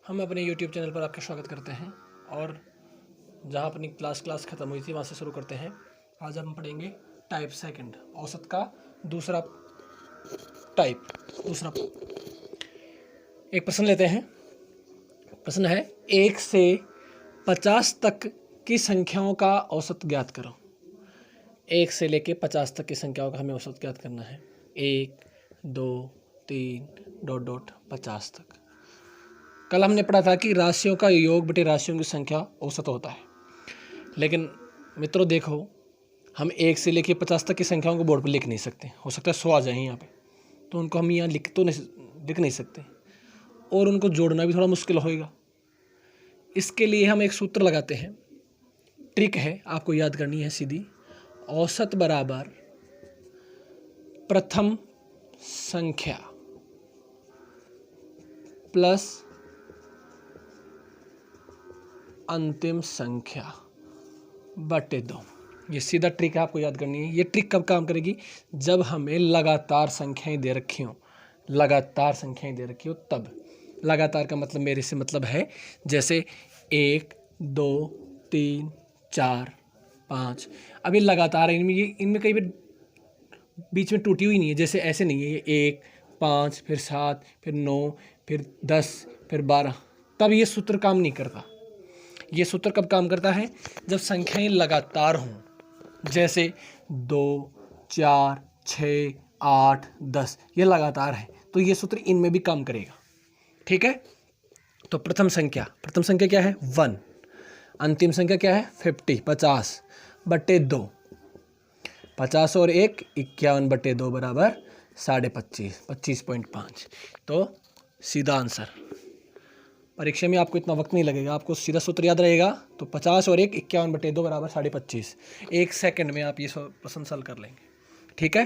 हम अपने YouTube channel पर आपका स्वागत करते हैं और जहां अपनी क्लास ख़त्म हुई थी वहां से शुरू करते हैं। आज हम पढ़ेंगे टाइप सेकंड, औसत का दूसरा टाइप। एक प्रश्न लेते हैं। प्रश्न है 1 से 50 तक की संख्याओं का औसत ज्ञात करो। 1 से लेके 50 तक की संख्याओं का हमें औसत ज्ञात करना है। 1, 2, 3 ... 50 तक। कल हमने पढ़ा था कि राशियों का योग बटे राशियों की संख्या औसत होता है। लेकिन मित्रों देखो, हम 1 से लेकर 50 तक की संख्याओं को बोर्ड पर लिख नहीं सकते। हो सकता है 100 आ जाए यहाँ पे, तो उनको हम यहाँ लिख नहीं सकते और उनको जोड़ना भी थोड़ा मुश्किल होएगा। इसके लिए हम एक सूत्र लगाते हैं। ट्रिक है, आपको याद करनी है सीधी। औसत बराबर प्रथम संख्या प्लस अंतिम संख्या बटे 2। ये सीधा ट्रिक है, आपको याद करनी है। ये ट्रिक कब काम करेगी? जब हमें लगातार संख्याएं दे रखी हो। तब लगातार का मतलब मेरे से मतलब है जैसे 1, 2, 3, 4, 5। अब ये लगातार है, इनमें कहीं भी बीच में टूटी हुई नहीं है। जैसे ऐसे नहीं है, ये 1, 5, फिर 7, फिर 9, फिर 10, फिर 12। तब ये सूत्र काम नहीं करता। ये सूत्र कब काम करता है? जब संख्याएं लगातार हों। जैसे 2, 4, 6, 8, 10 ये लगातार है, तो ये सूत्र इनमें भी काम करेगा। ठीक है, तो प्रथम संख्या क्या है? 1। अंतिम संख्या क्या है? 50 बटे 2। 50 और 1 51 बटे 2 बराबर 25.5, 25.5। तो सीधा आंसर। परीक्षा में आपको इतना वक्त नहीं लगेगा, आपको सीधा सूत्र याद रहेगा। तो 50 और 1 51 बटे 2 बराबर 25.5। 1 सेकंड में आप ये प्रश्न सॉल्व कर लेंगे। ठीक है,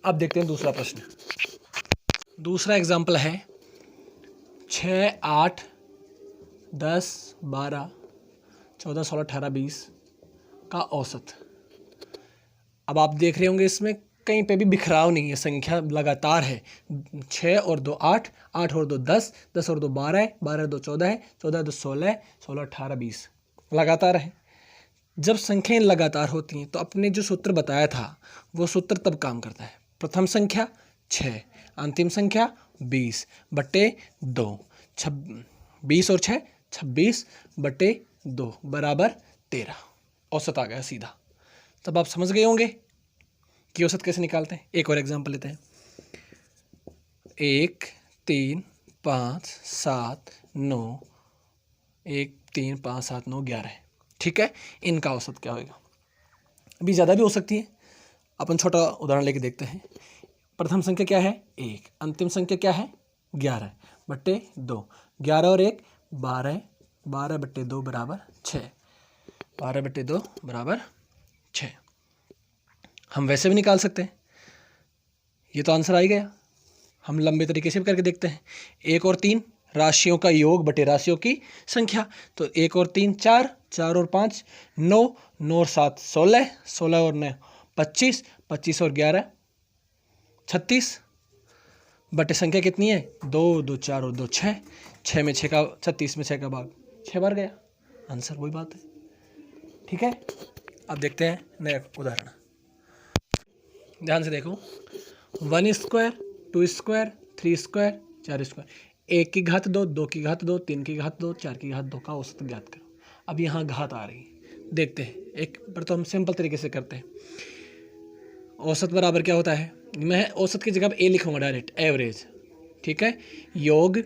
अब देखते हैं दूसरा प्रश्न। दूसरा एग्जाम्पल है 6, 8, 10, 12, 14, 16, 18, 20 का औसत। अब आप देख रहे होंगे इसमें कहीं पे भी बिखराव नहीं है, संख्या लगातार है। 6 और 2 8, 8 और 2 10, 10 और 2 12 है, 12 और 2 14 है, 14 और 2 16 है, 16, 18, 20 लगातार है। जब संख्याएं लगातार होती हैं तो अपने जो सूत्र बताया था वो सूत्र तब काम करता है। प्रथम संख्या 6, अंतिम संख्या 20 बटे 2। 20 और 6 26 बटे 2 बराबर 13। औसत आ गया सीधा। तब आप समझ गए होंगे कि औसत कैसे निकालते हैं। एक और एग्जांपल लेते हैं। 1, 3, 5, 7, 9, 1, 3, 5, 7, 9, 11। ठीक है, इनका औसत क्या होगा? अभी ज़्यादा भी हो सकती है, अपन छोटा उदाहरण लेके देखते हैं। प्रथम संख्या क्या है? 1। अंतिम संख्या क्या है? 11 बटे 2। 11 और 1 12, 12 बटे 2 बराबर 6। 12 बटे 2 बराबर 6। हम वैसे भी निकाल सकते हैं। ये तो आंसर आ ही गया। हम लंबे तरीके से भी करके देखते हैं। 1 और 3 राशियों का योग बटे राशियों की संख्या। तो 1 और 3 4, 4 और 5 9, 9 और 7 16, 16 और 9 25, 25 और 11 36 बटे संख्या कितनी है? 2, 2, 4 और 2 6। 6 में 6 का 36 में 6 का भाग 6 बार गया। आंसर वही बात है। ठीक है, अब देखते हैं नया उदाहरण। ध्यान से देखो। 1 स्क्वायर, 2 स्क्वायर, 3 स्क्वायर, 4 स्क्वायर। 1 की घात 2, 2 की घात 2, 3 की घात 2, 4 की घात 2 का औसत ज्ञात करो। अब यहाँ घात आ रही, देखते हैं। एक पर तो हम सिंपल तरीके से करते हैं। औसत बराबर क्या होता है? मैं औसत की जगह ए लिखूंगा डायरेक्ट, एवरेज। ठीक है, योग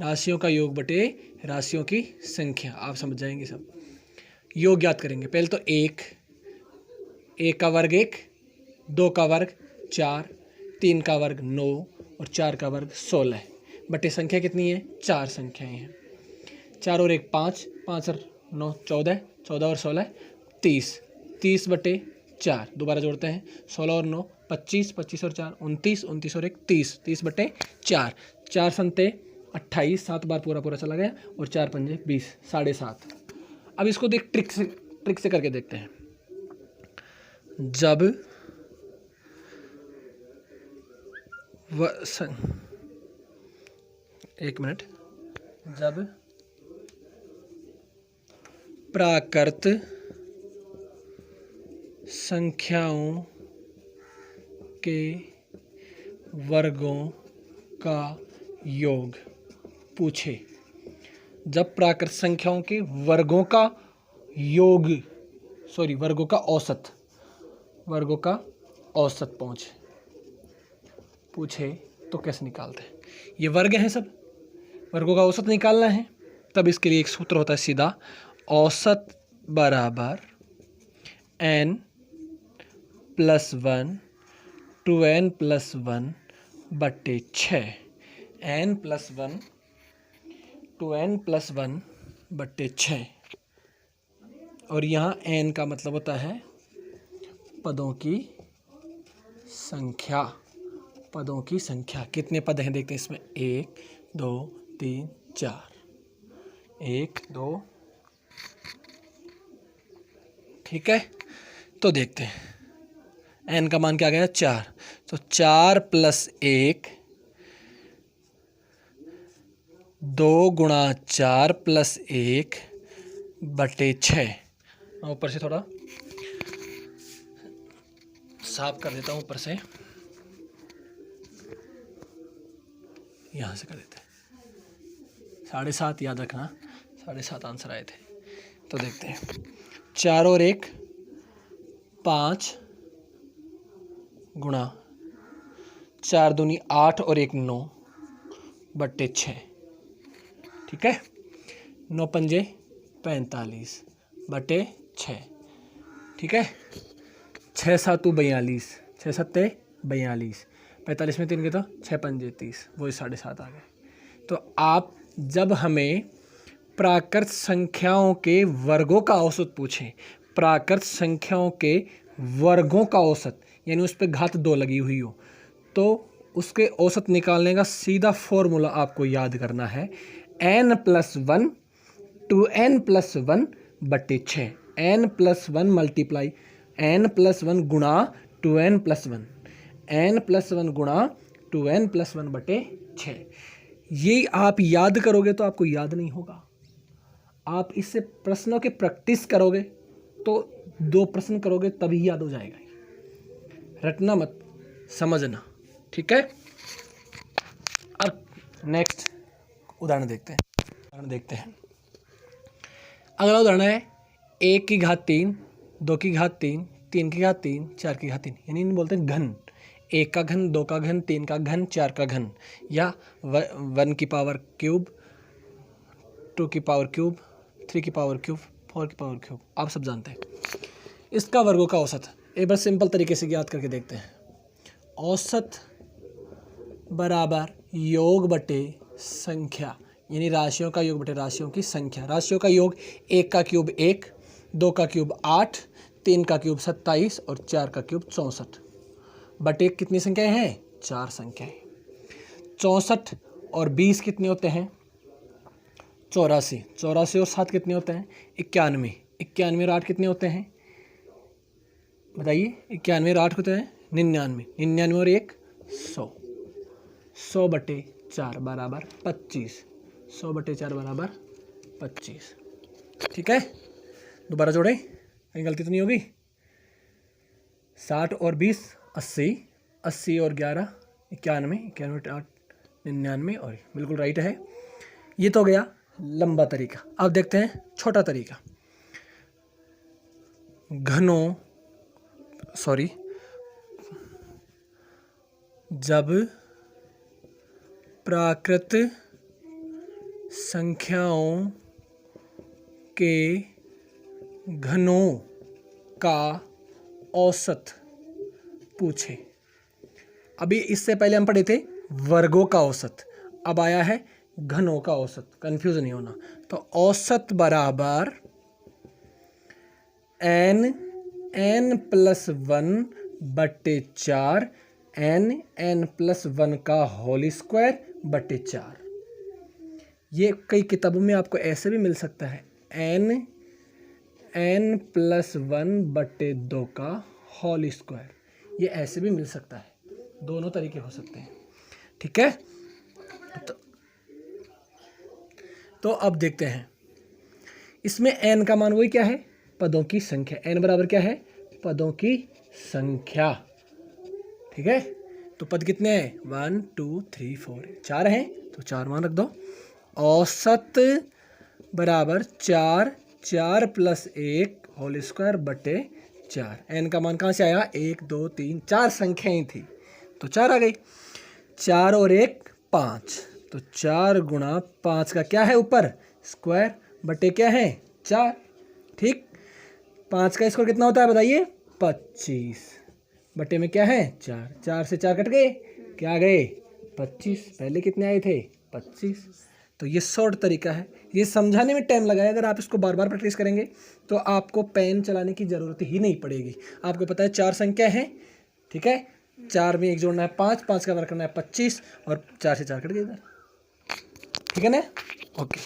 राशियों का योग बटे राशियों की संख्या। आप समझ जाएंगे सब। योग ज्ञात करेंगे। पहले तो 1 का वर्ग 1, 2 का वर्ग 4, 3 का वर्ग 9 और 4 का वर्ग 16 बटे संख्या कितनी है? 4 संख्याएं हैं। 4 और 1 5, 5 और 9 14, 14 और 16 30, 30 बटे 4। दोबारा जोड़ते हैं। 16 और 9 25, 25 और 4 29, 29 और 1 30, 30 बटे 4। 4 संते 28, 7 बार पूरा चला गया और 4 पंजे 20, 7.5। अब इसको देख ट्रिक से करके देखते हैं। जब एक मिनट, जब प्राकृत संख्याओं के वर्गों का योग पूछे। जब प्राकृत संख्याओं के वर्गों का योग, वर्गों का औसत पूछे तो कैसे निकालते हैं। ये वर्ग हैं सब, वर्गों का औसत निकालना है, तब इसके लिए एक सूत्र होता है सीधा, औसत बराबर n + 1 2n + 1 बट्टे 6। n + 1 2n + 1 बट्टे 6। और यहाँ n का मतलब होता है पदों की संख्या। कितने पद हैं देखते हैं इसमें, 1 2 3 4, 1 2। ठीक है, तो देखते हैं n का मान क्या आ गया, 4। तो 4 + 1 2 × 4 + 1 बटे 6। ऊपर से थोड़ा साफ कर देता हूँ, ऊपर से यहाँ से कर देते हैं। 7.5 याद रखना, 7.5 आंसर आए थे। तो देखते हैं, 4 और 1 5 गुणा 4 दूनी 8 और 1 9 बट्टे 6। ठीक है, 9 पंजे 45 बटे 6। ठीक है, 6 7 42, 6 7 42, 45 में 3 के तो 6 पंजे 30, वही 7.5 आ गए। तो आप जब हमें प्राकृत संख्याओं के वर्गों का औसत पूछें, प्राकृत संख्याओं के वर्गों का औसत यानी उस पर घात 2 लगी हुई हो, तो उसके औसत निकालने का सीधा फॉर्मूला आपको याद करना है, n + 1 2n + 1 बट्टे 6। n + 1 मल्टीप्लाई n + 1 गुणा 2n + 1, n + 1 गुणा 2n + 1 बटे 6। ये आप याद करोगे तो आपको याद नहीं होगा। आप इससे प्रश्नों के प्रैक्टिस करोगे तो 2 प्रश्न करोगे तभी याद हो जाएगा। रटना मत, समझना। ठीक है, अब नेक्स्ट उदाहरण देखते हैं। अगला उदाहरण है 1 की घात 3 2 की घात 3 3 की घात 3 4 की घात 3, यानी इन्हें बोलते हैं घन। 1 का घन, 2 का घन, 3 का घन, 4 का घन, या 1 की पावर क्यूब, 2 की पावर क्यूब, 3 की पावर क्यूब, 4 की पावर क्यूब, आप सब जानते हैं। इसका वर्गों का औसत एक बार सिंपल तरीके से याद करके देखते हैं। औसत बराबर योग बटे संख्या, यानी राशियों का योग बटे राशियों की संख्या। राशियों का योग 1 का क्यूब 1, 2 का क्यूब 8, 3 का क्यूब 27 और 4 का क्यूब 64 बटे कितनी संख्याएं हैं, 4 संख्याएं। 64 और 20 कितने होते हैं, 84। 84 और 7 कितने होते हैं, 91। 91 और 8 कितने होते हैं, बताइए। 91 और 8 होते हैं 99। 99 और 1 100। 100 बटे 4 बराबर 25। 100 बटे 4 बराबर 25। ठीक है, दोबारा जोड़े, कहीं गलती तो नहीं होगी। 60 और 20 80, 80 और 11 91, 91 और 8 99, और बिल्कुल राइट है। ये तो गया लंबा तरीका। अब देखते हैं छोटा तरीका। जब प्राकृत संख्याओं के घनों का औसत पूछे। अभी इससे पहले हम पढ़े थे वर्गों का औसत, अब आया है घनों का औसत, कंफ्यूज नहीं होना। तो औसत बराबर n + 1 बटे 4, n + 1 का होल स्क्वायर बटे 4। ये कई किताबों में आपको ऐसे भी मिल सकता है, n + 1 बटे 2 का होल स्क्वायर, ये ऐसे भी मिल सकता है। दोनों तरीके हो सकते हैं। ठीक है, तो अब देखते हैं इसमें n का मान वही क्या है, पदों की संख्या। n बराबर क्या है, पदों की संख्या। ठीक है, तो पद कितने हैं, 1 2 3 4, 4 हैं तो 4 मान रख दो। औसत बराबर 4, 4 + 1 होल स्क्वायर बटे 4। n का मान कहाँ से आया, 1 2 3 4 संख्याएं थी तो 4 आ गई। 4 और 1 5, तो 4 × 5 का क्या है ऊपर, स्क्वायर बटे क्या है, 4। ठीक, 5 का स्क्वायर कितना होता है बताइए, 25 बटे में क्या है, 4। 4 से 4 कट गए, क्या आ गए, 25। पहले कितने आए थे, 25। तो ये शॉर्ट तरीका है, ये समझाने में टाइम लगा है। अगर आप इसको बार बार प्रैक्टिस करेंगे तो आपको पेन चलाने की ज़रूरत ही नहीं पड़ेगी। आपको पता है 4 संख्या है, ठीक है, 4 में 1 जोड़ना है 5, 5 का वर्ग करना है 25 और 4 से 4 कट गए इधर। ठीक है ना, ओके।